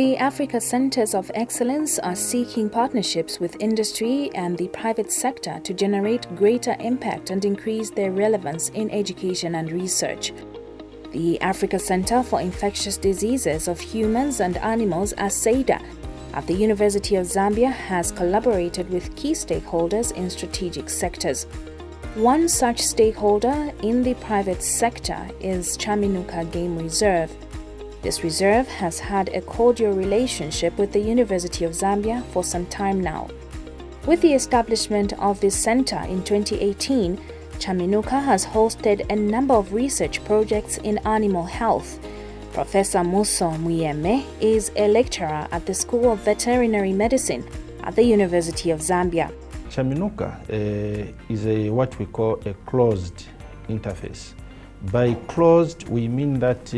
The Africa Centers of Excellence are seeking partnerships with industry and the private sector to generate greater impact and increase their relevance in education and research. The Africa Center for Infectious Diseases of Humans and Animals, ACEIDHA, at the University of Zambia has collaborated with key stakeholders in strategic sectors. One such stakeholder in the private sector is Chaminuka Game Reserve. This reserve has had a cordial relationship with the University of Zambia for some time now. With the establishment of this center in 2018, Chaminuka has hosted a number of research projects in animal health. Professor Muso Muyeme is a lecturer at the School of Veterinary Medicine at the University of Zambia. Chaminuka is what we call a closed interface. By closed, we mean that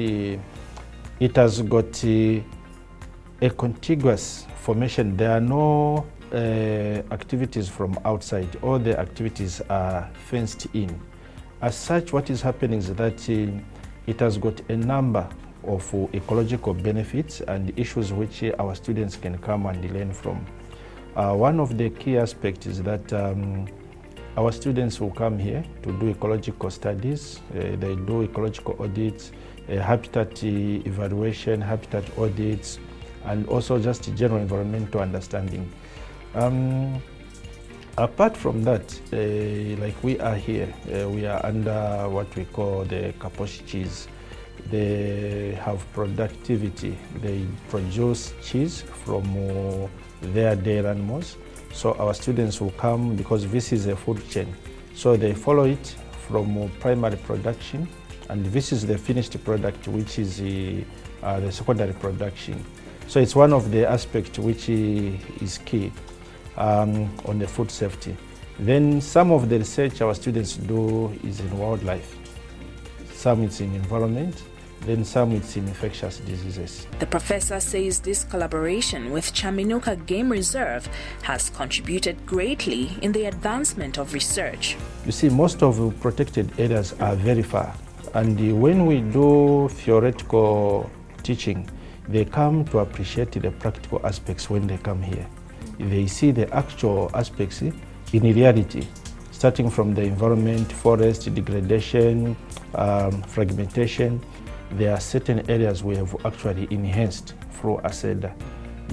it has got a contiguous formation. There are no activities from outside. All the activities are fenced in. As such, what is happening is that it has got a number of ecological benefits and issues which our students can come and learn from. One of the key aspects is that our students will come here to do ecological studies. They do ecological audits, habitat evaluation, habitat audits, and also just general environmental understanding. Apart from that, like we are here, we are under what we call the Kaposhi cheese. They have productivity. They produce cheese from their dairy animals. So our students will come because this is a food chain. So they follow it from primary production, and this is the finished product, which is the secondary production. So it's one of the aspects which is key on the food safety. Then some of the research our students do is in wildlife. Some it's in environment, then some it's in infectious diseases. The professor says this collaboration with Chaminuka Game Reserve has contributed greatly in the advancement of research. You see, most of the protected areas are very far. And when we do theoretical teaching, they come to appreciate the practical aspects when they come here. They see the actual aspects in reality, starting from the environment, forest degradation, fragmentation. There are certain areas we have actually enhanced through ACEIDHA.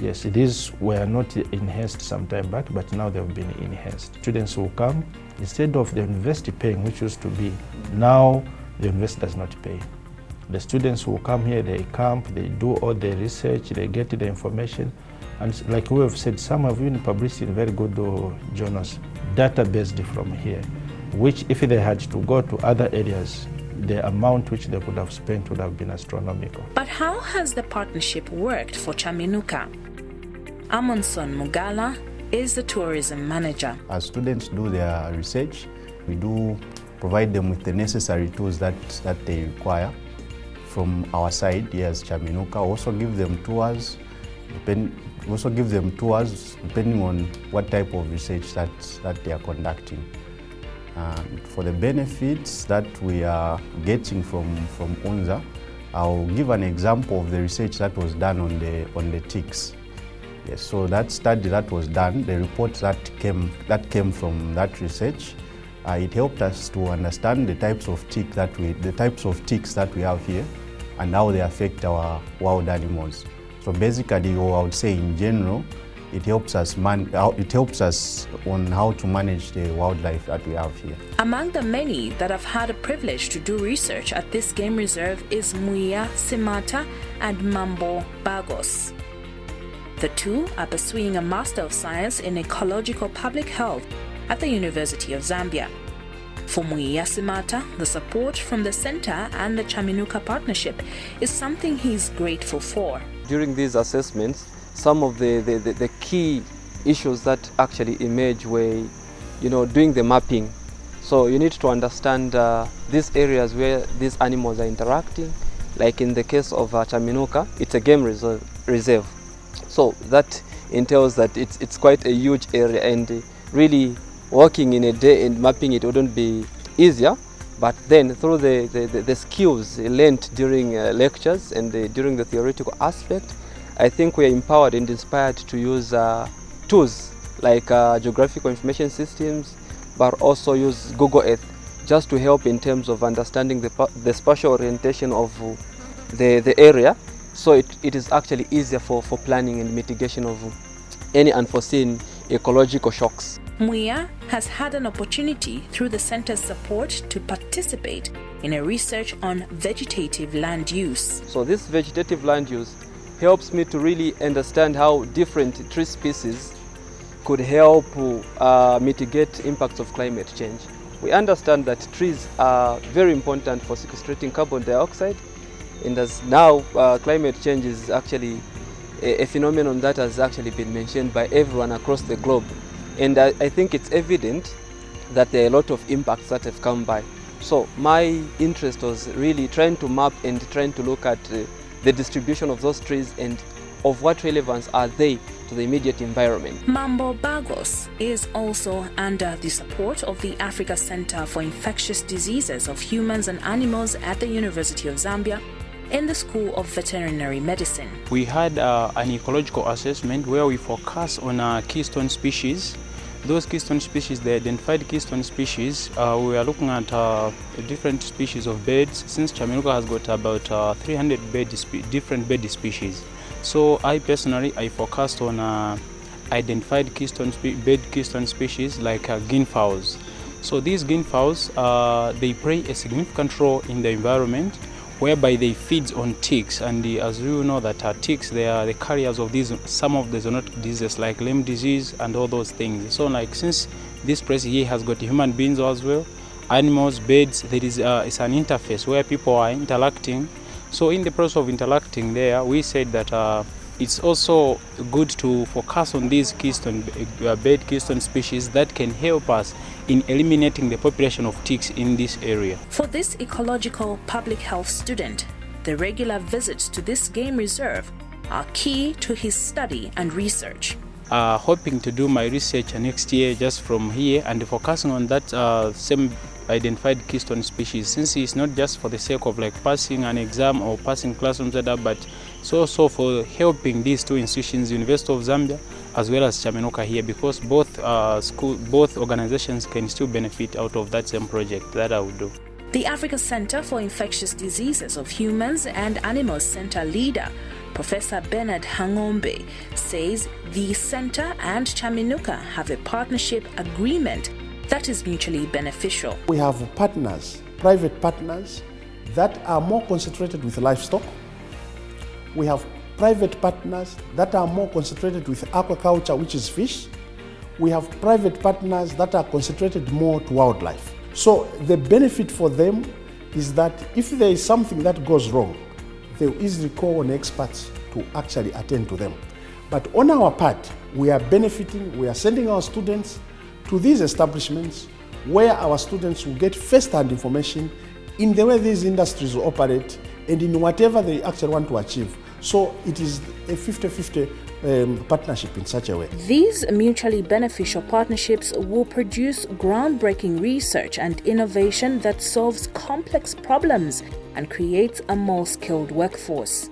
Yes, these were not enhanced some time back, but now they've been enhanced. Students will come, instead of the university paying, which used to be, now the university does not pay. The students will come here, they camp, they do all the research, they get the information. And like we have said, some have even published in very good journals, data-based from here, which if they had to go to other areas, the amount which they could have spent would have been astronomical. But how has the partnership worked for Chaminuka? Amonson Mugala is the tourism manager. As students do their research, we do provide them with the necessary tools that they require from our side here as Chaminuka. Also give them tours, depending on what type of research that they are conducting. For the benefits that we are getting from UNZA, I'll give an example of the research that was done on the ticks. Yes, so that study that was done, the report that came from that research, it helped us to understand the types of ticks that we have here and how they affect our wild animals. So basically, I would say in general, it helps us on how to manage the wildlife that we have here. Among the many that have had a privilege to do research at this game reserve is Muya Simata and Mambo Bagos. The two are pursuing a Master of Science in Ecological Public Health at the University of Zambia. For Muya Simata, the support from the center and the Chaminuka partnership is something he's grateful for. During these assessments, some of the key issues that actually emerge were, doing the mapping. So you need to understand these areas where these animals are interacting. Like in the case of Chaminuka, it's a game reserve. So that entails that it's quite a huge area, and really working in a day and mapping it wouldn't be easier. But then through the skills learned during lectures and during the theoretical aspect, I think we are empowered and inspired to use tools like geographical information systems, but also use Google Earth just to help in terms of understanding the spatial orientation of the area, so it is actually easier for planning and mitigation of any unforeseen ecological shocks. Muya has had an opportunity through the center's support to participate in a research on vegetative land use. So this vegetative land use helps me to really understand how different tree species could help mitigate impacts of climate change. We understand that trees are very important for sequestrating carbon dioxide, and as now climate change is actually a phenomenon that has actually been mentioned by everyone across the globe. And I think it's evident that there are a lot of impacts that have come by. So my interest was really trying to map and trying to look at the distribution of those trees and of what relevance are they to the immediate environment. Mambo Bagos is also under the support of the Africa Center for Infectious Diseases of Humans and Animals at the University of Zambia in the School of Veterinary Medicine. We had an ecological assessment where we focus on keystone species. Those keystone species, the identified keystone species, we are looking at different species of birds, since Chaminuka has got about 300 different bird species. So I personally, I focused on identified bird keystone species like guinea-fowls. So these guinea-fowls, they play a significant role in the environment, whereby they feed on ticks, and as you know that ticks, they are the carriers of some of the zoonotic diseases like Lyme disease and all those things. So like since this place here has got human beings as well, animals, birds, there is it's an interface where people are interacting. So in the process of interacting there, we said that it's also good to focus on these bird keystone species that can help us in eliminating the population of ticks in this area. For this ecological public health student, the regular visits to this game reserve are key to his study and research. Hoping to do my research next year just from here and focusing on that same identified keystone species, since it's not just for the sake of like passing an exam or passing classrooms, but it's also for helping these two institutions, University of Zambia as well as Chaminuka here, because both organizations can still benefit out of that same project that I would do. The Africa Center for Infectious Diseases of Humans and Animals Center leader, Professor Bernard Hangombe, says the center and Chaminuka have a partnership agreement that is mutually beneficial. We have partners, private partners, that are more concentrated with livestock. We have private partners that are more concentrated with aquaculture, which is fish. We have private partners that are concentrated more to wildlife. So the benefit for them is that if there is something that goes wrong, they will easily call on experts to actually attend to them. But on our part, we are benefiting, we are sending our students to these establishments where our students will get first-hand information in the way these industries operate and in whatever they actually want to achieve. So it is a 50-50 partnership in such a way. These mutually beneficial partnerships will produce groundbreaking research and innovation that solves complex problems and creates a more skilled workforce.